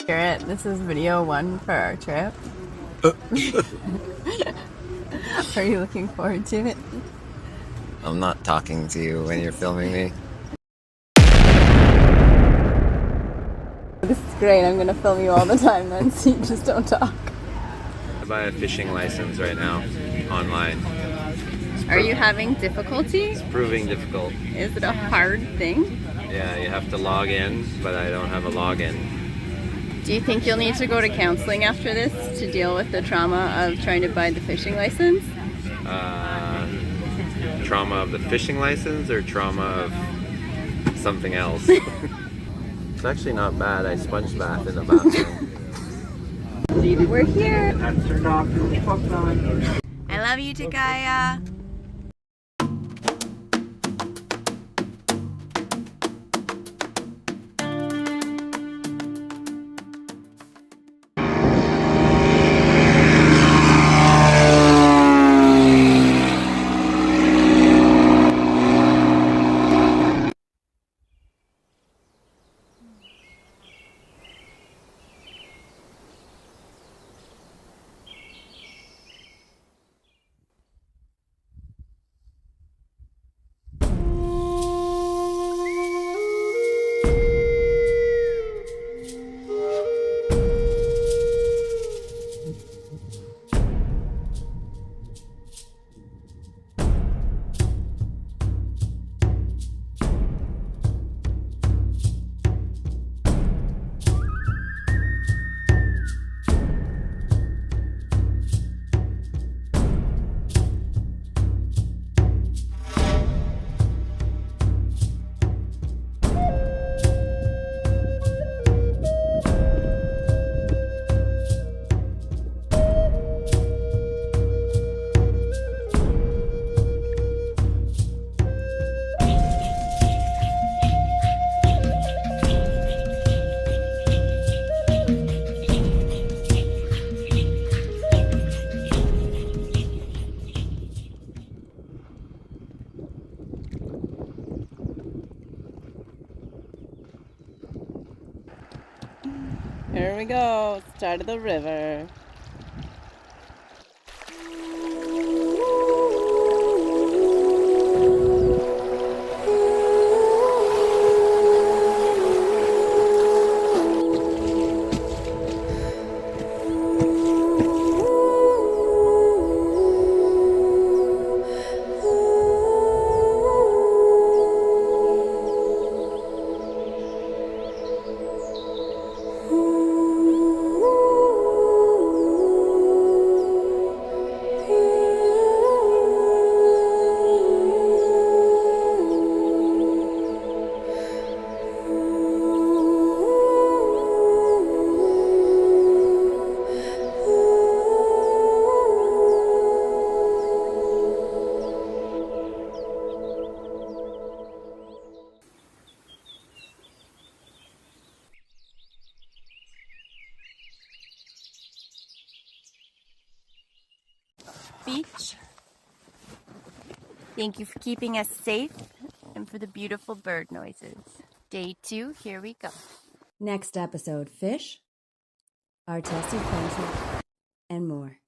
Garrett, this is video 1 for our trip. Are you looking forward to it? I'm not talking to you when you're filming me. This is great. I'm gonna film you all the time then, so you just don't talk. I buy a fishing license right now, online. Are you having difficulty? It's proving difficult. Is it a hard thing? Yeah, you have to log in, but I don't have a login. Do you think you'll need to go to counseling after this to deal with the trauma of trying to buy the fishing license? Trauma of the fishing license or trauma of something else? It's actually not bad. I sponge bath in the bathroom. We're here! I love you, Takaya! Here we go, start of the river. Beach. Thank you for keeping us safe and for the beautiful bird noises. Day 2, here we go. Next episode, fish, artistic friendship, and more.